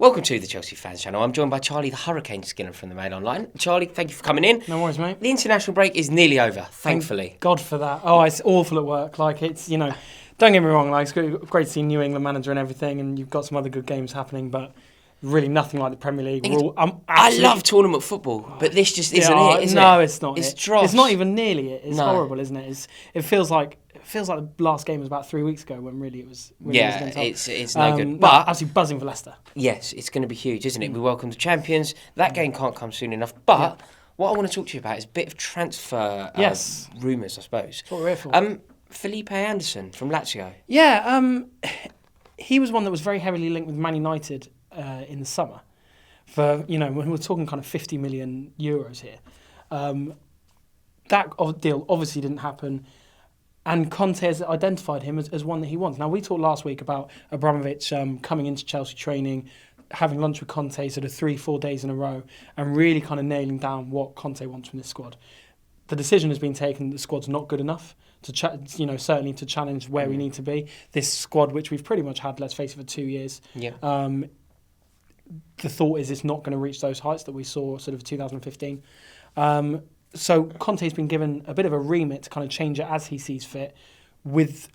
Welcome to the Chelsea Fans Channel. I'm joined by Charlie, the Hurricane Skinner from the Mail Online. Charlie, thank you for coming in. No worries, mate. The international break is nearly over, thankfully. Thank God for that. Oh, it's awful at work. Like, it's, don't get me wrong, like, it's great to see New England manager and everything, and you've got some other good games happening, but really nothing like the Premier League. I love tournament football, but this just isn't it, is it? No, it's not. It's dross. It's not even nearly it. It's horrible, isn't it? It feels like the last game was about 3 weeks ago when really it was. It's no good. But absolutely buzzing for Leicester. Yes, it's going to be huge, isn't it? We welcome the champions. That game can't come soon enough. But what I want to talk to you about is a bit of transfer rumours, I suppose. That's what we're here for. Felipe Anderson from Lazio. Yeah, he was one that was very heavily linked with Man United in the summer. For when we're talking kind of 50 million euros here, that deal obviously didn't happen. And Conte has identified him as one that he wants. Now, we talked last week about Abramovich coming into Chelsea training, having lunch with Conte sort of 3-4 days in a row, and really kind of nailing down what Conte wants from this squad. The decision has been taken that the squad's not good enough to certainly to challenge where we need to be. This squad, which we've pretty much had, let's face it, for 2 years. Yeah. The thought is it's not going to reach those heights that we saw sort of 2015. So Conte's been given a bit of a remit to kind of change it as he sees fit with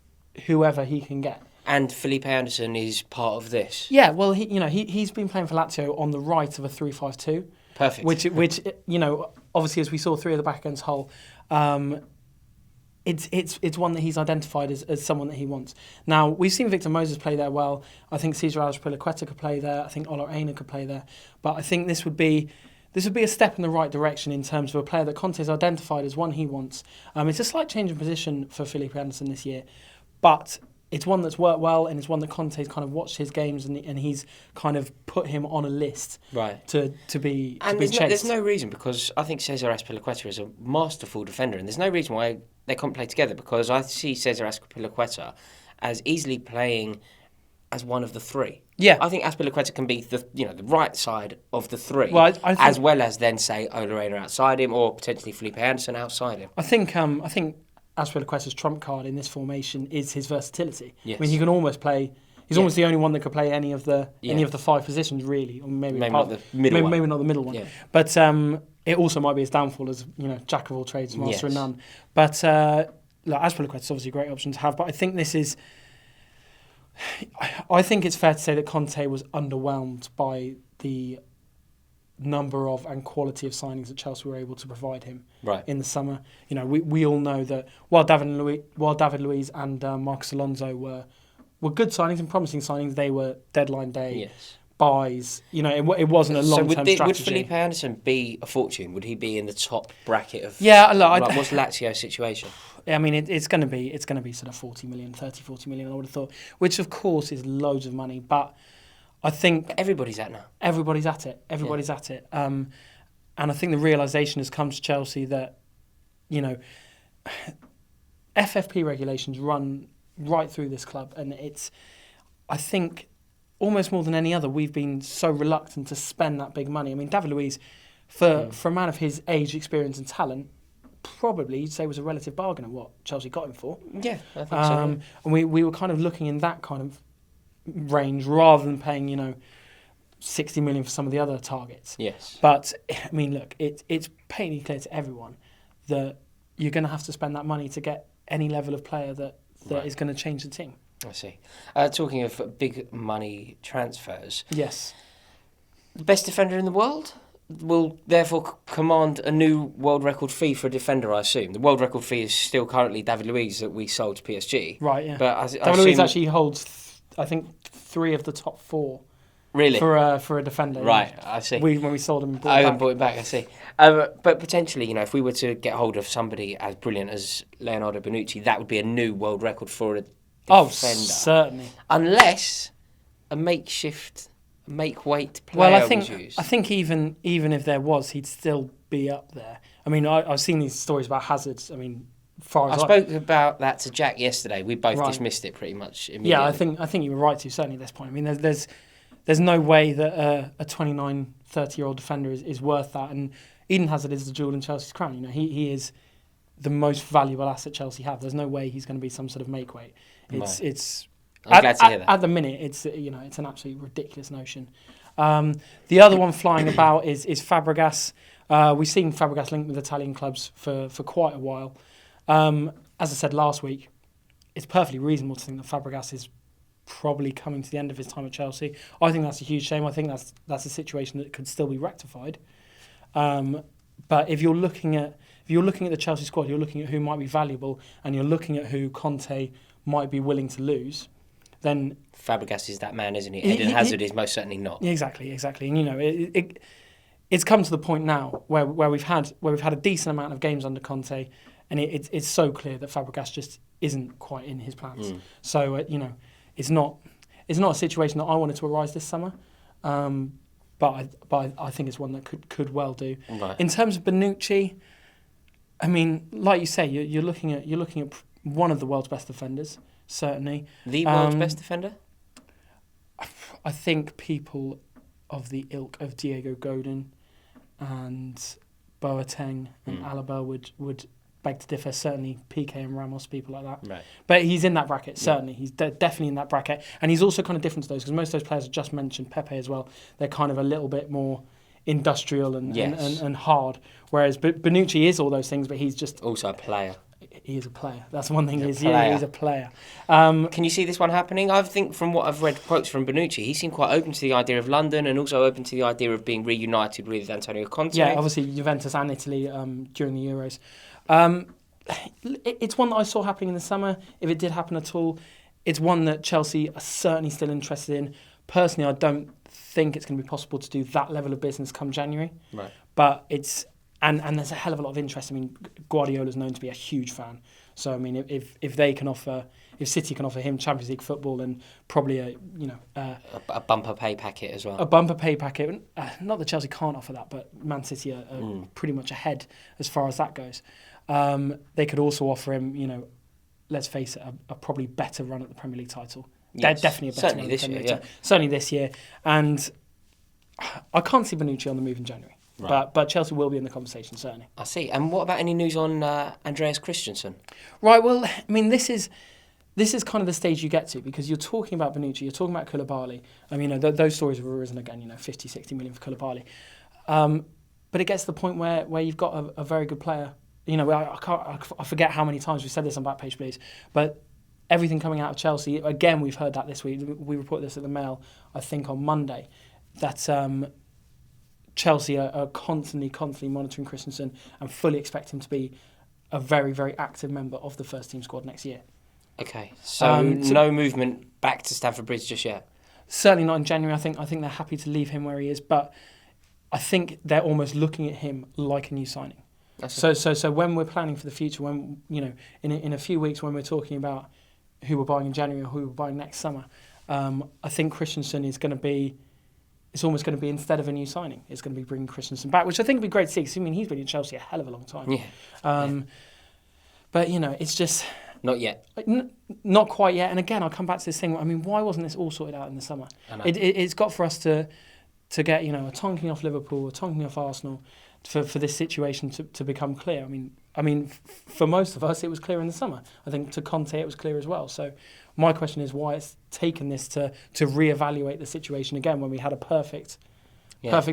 whoever he can get. And Felipe Anderson is part of this. Yeah, well, he's been playing for Lazio on the right of a 3-5-2. Perfect. Which obviously as we saw three at the back against Hull, it's one that he's identified as someone that he wants. Now, we've seen Victor Moses play there well. I think Cesar Azpilicueta could play there. I think Ola Aina could play there. But I think this would be a step in the right direction in terms of a player that Conte's identified as one he wants. It's a slight change in position for Felipe Anderson this year, but it's one that's worked well, and it's one that Conte's kind of watched his games and he's kind of put him on a list to be chased. There's no reason, because I think Cesar Azpilicueta is a masterful defender, and there's no reason why they can't play together, because I see Cesar Azpilicueta as easily playing as one of the three. Yeah, I think Azpilicueta can be the right side of the three, I think, as well as then say Ola Aina outside him, or potentially Felipe Anderson outside him. I think Azpilicueta's trump card in this formation is his versatility. Yes. I mean, he can almost play. He's almost the only one that could play any of the five positions, really, or maybe not the middle one. Maybe not the middle one. Yeah. But it also might be his downfall as jack of all trades, master of none. But Azpilicueta's obviously a great option to have. But I think this is. I think it's fair to say that Conte was underwhelmed by the number of and quality of signings that Chelsea were able to provide him in the summer. We all know that while David Luiz and Marcos Alonso were good signings and promising signings, they were deadline day buys. It wasn't a long-term strategy. Would Felipe Anderson be a fortune? Would he be in the top bracket of? What's Lazio's situation? I mean, it's going to be sort of 40 million, I would have thought, which of course is loads of money, but I think everybody's at now. Everybody's at it. And I think the realisation has come to Chelsea that, FFP regulations run right through this club, and I think, almost more than any other, we've been so reluctant to spend that big money. I mean, David Luiz, for a man of his age, experience and talent, probably you'd say was a relative bargain at what Chelsea got him for. Yeah, I think so. And we were kind of looking in that kind of range rather than paying 60 million for some of the other targets. Yes. But I mean, look, it's patently clear to everyone that you're going to have to spend that money to get any level of player that is going to change the team. I see. Talking of big money transfers. Yes. The best defender in the world will therefore command a new world record fee for a defender, I assume. The world record fee is still currently David Luiz that we sold to PSG. Right, yeah. But David Luiz actually holds, I think, 3 of the top 4. Really? For a defender. Right, I see. When we sold him, bought him back, I see. But potentially, if we were to get hold of somebody as brilliant as Leonardo Bonucci, that would be a new world record for a defender. Oh, certainly. Unless a make-weight player was used. I think even if there was, he'd still be up there. I mean, I've seen these stories about Hazard. I mean, I spoke about that to Jack yesterday. We both dismissed it pretty much immediately. Yeah, I think you were right to, certainly at this point. I mean, there's no way that a 29, 30-year-old defender is worth that. And Eden Hazard is the jewel in Chelsea's crown. He is the most valuable asset Chelsea have. There's no way he's going to be some sort of make weight. I'm glad to hear that. At the minute, it's an absolutely ridiculous notion. The other one flying about is Fabregas. We've seen Fabregas linked with Italian clubs for quite a while. As I said last week, it's perfectly reasonable to think that Fabregas is probably coming to the end of his time at Chelsea. I think that's a huge shame. I think that's a situation that could still be rectified. But if you're looking at the Chelsea squad, you're looking at who might be valuable, and you're looking at who Conte might be willing to lose, then Fabregas is that man, isn't he? Eden Hazard is most certainly not. Exactly. And it's come to the point now where we've had a decent amount of games under Conte, and it's so clear that Fabregas just isn't quite in his plans. So it's not a situation that I wanted to arise this summer. But I think it's one that could well do. Right. In terms of Bonucci, I mean, like you say, you're looking at one of the world's best defenders, certainly. The world's best defender? I think people of the ilk of Diego Godin and Boateng and Alaba would beg to differ. Certainly Piqué and Ramos, people like that. Right. But he's in that bracket, certainly. Yeah. He's definitely in that bracket. And he's also kind of different to those, because most of those players I just mentioned, Pepe as well, they're kind of a little bit more industrial and hard. Whereas Bonucci is all those things, but he's just... Also a player. He is a player. That's one thing. He's a player. Can you see this one happening? I think from what I've read quotes from Bonucci, he seemed quite open to the idea of London and also open to the idea of being reunited with Antonio Conte. Yeah, obviously Juventus and Italy during the Euros. It's one that I saw happening in the summer. If it did happen at all, it's one that Chelsea are certainly still interested in. Personally, I don't think it's going to be possible to do that level of business come January. Right. But it's... And there's a hell of a lot of interest. I mean, Guardiola's known to be a huge fan. So, I mean, if they can offer... If City can offer him Champions League football and probably a bumper pay packet as well. A bumper pay packet. Not that Chelsea can't offer that, but Man City are pretty much ahead as far as that goes. They could also offer him, let's face it, a probably better run at the Premier League title. Yes, definitely a better certainly run this at the Premier year, League title. Certainly this year. And I can't see Bonucci on the move in January. Right. But Chelsea will be in the conversation, certainly. I see. And what about any news on Andreas Christensen? Right, well, I mean, this is kind of the stage you get to, because you're talking about Bonucci, you're talking about Koulibaly. I mean, those stories have arisen again, 50, 60 million for Koulibaly. But it gets to the point where you've got a very good player. I forget how many times we've said this on Backpage, please, but everything coming out of Chelsea, again, we've heard that this week. We reported this at the Mail, I think, on Monday, that... Chelsea are constantly monitoring Christensen and fully expect him to be a very, very active member of the first team squad next year. Okay, so no movement back to Stamford Bridge just yet? Certainly not in January. I think they're happy to leave him where he is, but I think they're almost looking at him like a new signing. So when we're planning for the future, when in a few weeks when we're talking about who we're buying in January or who we're buying next summer, I think Christensen is going to be... It's almost going to be, instead of a new signing, it's going to be bringing Christensen back, which I think would be great to see, because, I mean, he's been in Chelsea a hell of a long time. Yeah. But, it's just... Not yet. Not quite yet. And again, I'll come back to this thing. I mean, why wasn't this all sorted out in the summer? It's got for us to get, a tonking off Liverpool, a tonking off Arsenal, for this situation to become clear. I mean, for most of us, it was clear in the summer. I think to Conte, it was clear as well. So my question is why it's taken this to reevaluate the situation again when we had a perfect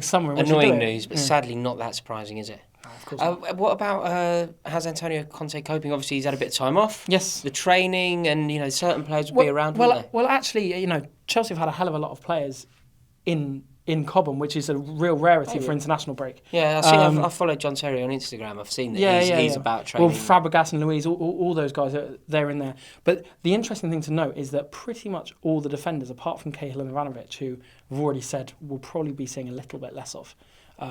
summer. Annoying news, but sadly not that surprising, is it? No, of course not. What about how's Antonio Conte coping? Obviously, he's had a bit of time off. Yes. The training and certain players will be around. Well, actually, Chelsea have had a hell of a lot of players in Cobham, which is a real rarity for international break. Yeah, I've followed John Terry on Instagram. I've seen that he's about training. Well, Fabregas and Luiz, all those guys, they're in there. But the interesting thing to note is that pretty much all the defenders, apart from Cahill and Ivanovic, who we've already said we'll probably be seeing a little bit less of,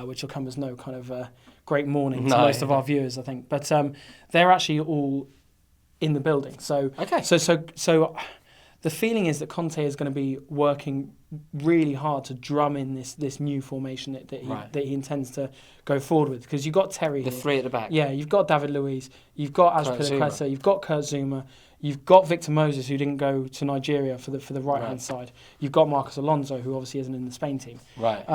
which will come as no kind of great morning to most of our viewers, I think. But they're actually all in the building. So the feeling is that Conte is going to be working really hard to drum in this new formation that he intends to go forward with. Because you've got Terry the here. Three at the back. Yeah, you've got David Luiz, you've got Azpilicueta, you've got Kurt Zouma, you've got Victor Moses, who didn't go to Nigeria for the right-hand side. You've got Marcos Alonso, who obviously isn't in the Spain team. Right.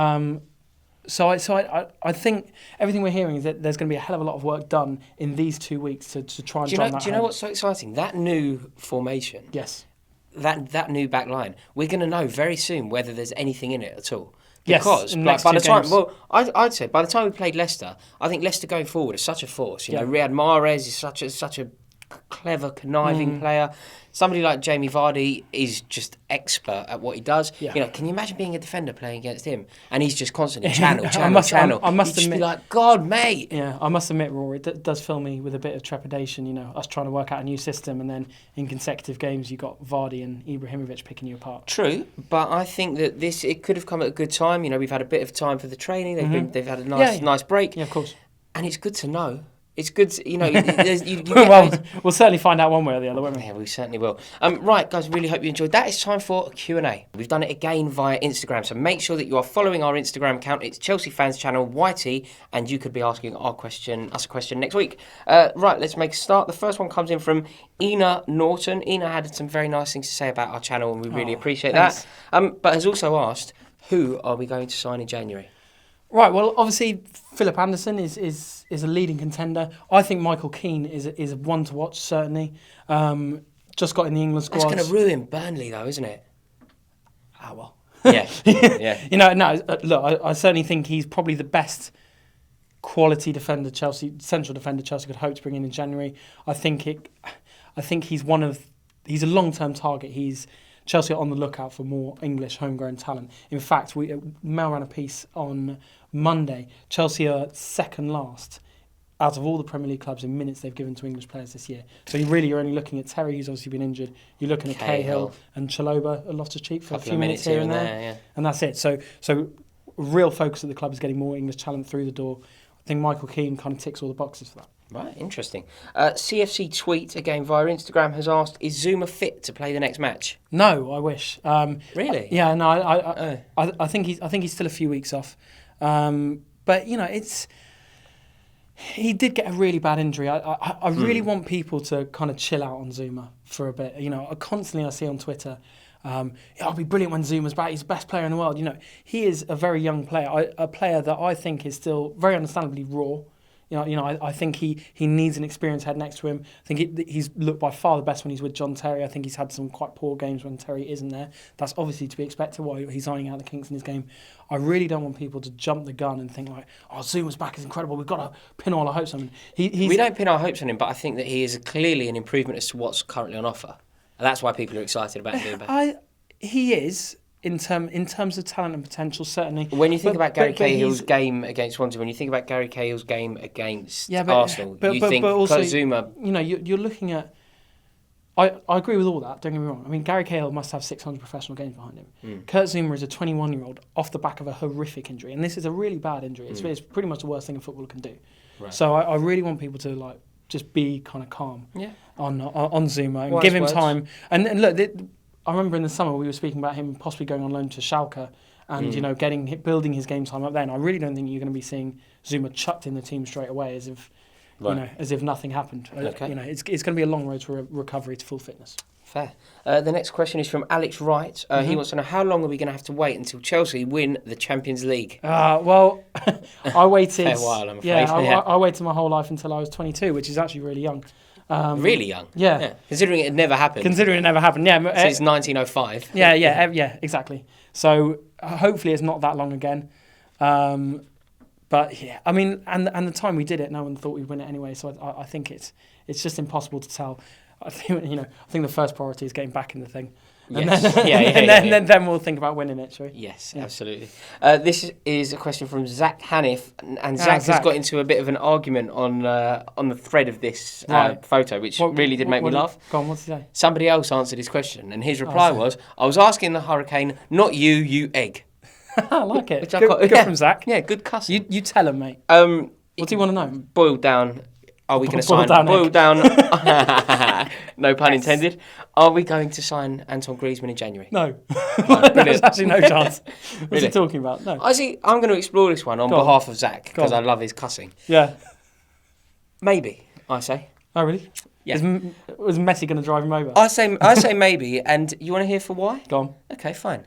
So I think everything we're hearing is that there's going to be a hell of a lot of work done in these 2 weeks to try and drum that home. Do you know what's so exciting? That new formation. Yes. That new back line, we're going to know very soon whether there's anything in it at all. Because in the like, next by two the time, games. well, I'd say by the time we played Leicester, I think Leicester going forward is such a force. You know, Riyad Mahrez is such a clever, conniving player. Somebody like Jamie Vardy is just expert at what he does. Yeah. You know, can you imagine being a defender playing against him? And he's just constantly channel. I must You'd just admit, be like, God, mate. Yeah, I must admit, Rory, it does fill me with a bit of trepidation. You know, us trying to work out a new system, and then in consecutive games, you got Vardy and Ibrahimovic picking you apart. True, but I think that it could have come at a good time. You know, we've had a bit of time for the training. They've had a nice break. Yeah, of course. And it's good to know. It's good to, you Well, we'll certainly find out one way or the other, won't we? Yeah, we certainly will. Right, guys, really hope you enjoyed that. It's time for a Q&A. We've done it again via Instagram, so make sure that you are following our Instagram account. It's ChelseaFansChannel YT, and you could be asking us a question next week. Right, let's make a start. The first one comes in from Ina Norton. Ina had some very nice things to say about our channel, and we really appreciate that. But has also asked, who are we going to sign in January? Right, well, obviously, Philip Anderson is a leading contender. I think Michael Keane is one to watch, certainly. Just got in the England squad. That's going to ruin Burnley, though, isn't it? Ah, well. Yeah, yeah. You know, no, look, I certainly think he's probably the best quality defender central defender Chelsea could hope to bring in January. I think he's he's a long-term target. Chelsea are on the lookout for more English homegrown talent. In fact, Mel ran a piece on Monday. Chelsea are second last out of all the Premier League clubs in minutes they've given to English players this year. So you're only looking at Terry, who's obviously been injured. You're looking at Cahill and Chaloba, Loftus-Cheek for a few minutes here and there. Yeah. And that's it. So real focus at the club is getting more English talent through the door. I think Michael Keane kind of ticks all the boxes for that. Right, interesting. CFC Tweet, again via Instagram, has asked, is Zuma fit to play the next match? No, I wish. Really? Yeah, no, I think he's still a few weeks off. But, you know, he did get a really bad injury. I really want people to kind of chill out on Zuma for a bit. You know, I see on Twitter, it'll be brilliant when Zuma's back. He's the best player in the world. You know, he is a very young player, a player that I think is still very understandably raw. You know, I think he needs an experienced head next to him. I think he's looked by far the best when he's with John Terry. I think he's had some quite poor games when Terry isn't there. That's obviously to be expected while he's ironing out the kinks in his game. I really don't want people to jump the gun and think like, oh, Zuma's back is incredible. We've got to pin all our hopes on him. We don't pin our hopes on him, but I think that he is clearly an improvement as to what's currently on offer. And that's why people are excited about him being back. He is. In terms of talent and potential, certainly. When you think about Gary Cahill's game against Swansea, when you think about Gary Cahill's game against Arsenal, you think also, Zuma... You know, you're looking at... I agree with all that, don't get me wrong. I mean, Gary Cahill must have 600 professional games behind him. Kurt Zuma is a 21-year-old off the back of a horrific injury, and this is a really bad injury. It's pretty much the worst thing a footballer can do. Right. So I really want people to just be kind of calm on Zuma and give him time. And look... I remember in the summer we were speaking about him possibly going on loan to Schalke and you know building his game time up there. And I really don't think you're going to be seeing Zuma chucked in the team straight away as if nothing happened. Okay. You know, it's going to be a long road to recovery to full fitness. Fair. The next question is from Alex Wright. He wants to know, how long are we going to have to wait until Chelsea win the Champions League? Well, I waited. Fair while, I'm afraid. I waited my whole life until I was 22, which is actually really young. Really young? Yeah. Considering it never happened. Yeah. Since 1905. Yeah, exactly. So hopefully it's not that long again. But yeah, I mean, and the time we did it, no one thought we'd win it anyway. So I think it's just impossible to tell. I think the first priority is getting back in the thing. Yes. And then we'll think about winning it, shall we? Yes, absolutely. This is a question from Zach Haniff, and Zach has got into a bit of an argument on the thread of this photo, which really did make me laugh. Go on, what's he say? Somebody else answered his question, and his reply was, I was asking the Hurricane, not you, you egg. I like it. Good from Zach. Yeah, good cussing. You tell him, mate. What do you want to know? Boiled down... Are we going to sign... Boiled down... no pun intended. Are we going to sign Anton Griezmann in January? No. There's actually no chance. What's he talking about? No. I'm going to explore this one on behalf of Zach, because I love his cussing. Yeah. Maybe, I say. Oh, really? Yeah. Was Messi going to drive him over? I say maybe, and you want to hear for why? Go on. Okay, fine.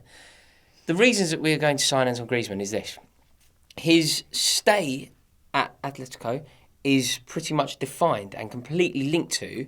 The reasons that we're going to sign Anton Griezmann is this. His stay at Atletico is pretty much defined and completely linked to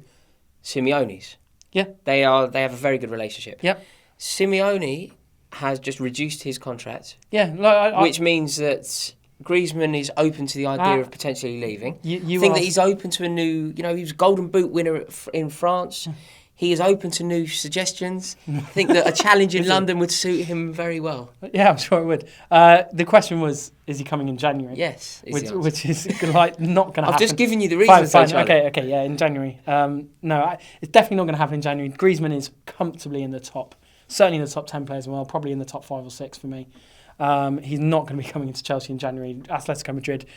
Simeone's. Yeah. They have a very good relationship. Yep. Simeone has just reduced his contract, Yeah, which means that Griezmann is open to the idea of potentially leaving. You I think that he's open to a new, he was Golden Boot winner in France. He is open to new suggestions. I think that a challenge in London would suit him very well. Yeah, I'm sure it would. The question was, is he coming in January? Yes, which is not going to happen. I've just given you the reason. Fine. Okay, yeah, in January. No, it's definitely not going to happen in January. Griezmann is comfortably in the top, certainly in the top 10 players, well, probably in the top 5 or 6 for me. He's not going to be coming into Chelsea in January. Atletico Madrid.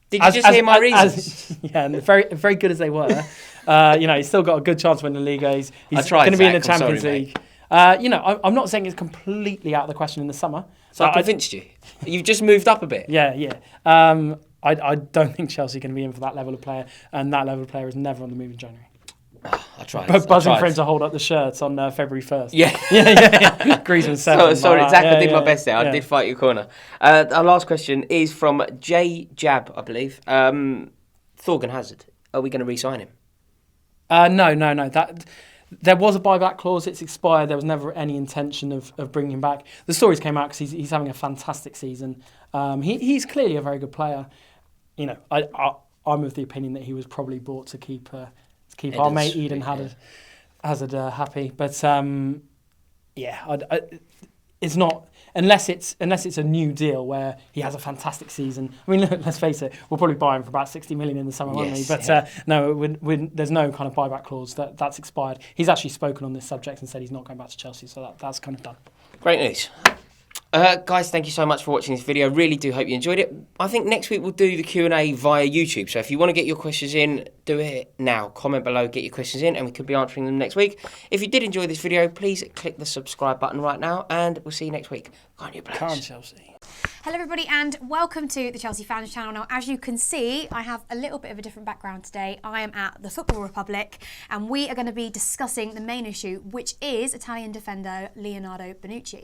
Did you just hear my reasons? Yeah, and very good as they were. He's still got a good chance of winning the Liga. He's going to be in the Champions League. I'm not saying it's completely out of the question in the summer. So I convinced you. You've just moved up a bit. Yeah. I don't think Chelsea are going to be in for that level of player, and that level of player is never on the move in January. I tried. Buzzing for him to hold up the shirts on February 1st. Yeah. Griezmann 7. Sorry, Zach, I did my best there. Yeah. I did fight your corner. Our last question is from J Jab, I believe. Thorgan Hazard. Are we going to re-sign him? No. There was a buyback clause. It's expired. There was never any intention of bringing him back. The stories came out because he's having a fantastic season. He's clearly a very good player. I'm of the opinion that he was probably bought to keep our mate Eden Hazard happy. But it's not unless it's a new deal where he has a fantastic season. I mean, let's face it, we'll probably buy him for about 60 million in the summer, won't we? But there's no kind of buyback clause that's expired. He's actually spoken on this subject and said he's not going back to Chelsea, so that's kind of done. Great news. Guys, thank you so much for watching this video. Really do hope you enjoyed it. I think next week we'll do the Q&A via YouTube. So if you want to get your questions in, do it now. Comment below, get your questions in, and we could be answering them next week. If you did enjoy this video, please click the subscribe button right now, and we'll see you next week. Can't you, Come on, Chelsea. Hello everybody and welcome to the Chelsea Fans Channel. Now, as you can see, I have a little bit of a different background today. I am at the Football Republic and we are going to be discussing the main issue, which is Italian defender Leonardo Bonucci.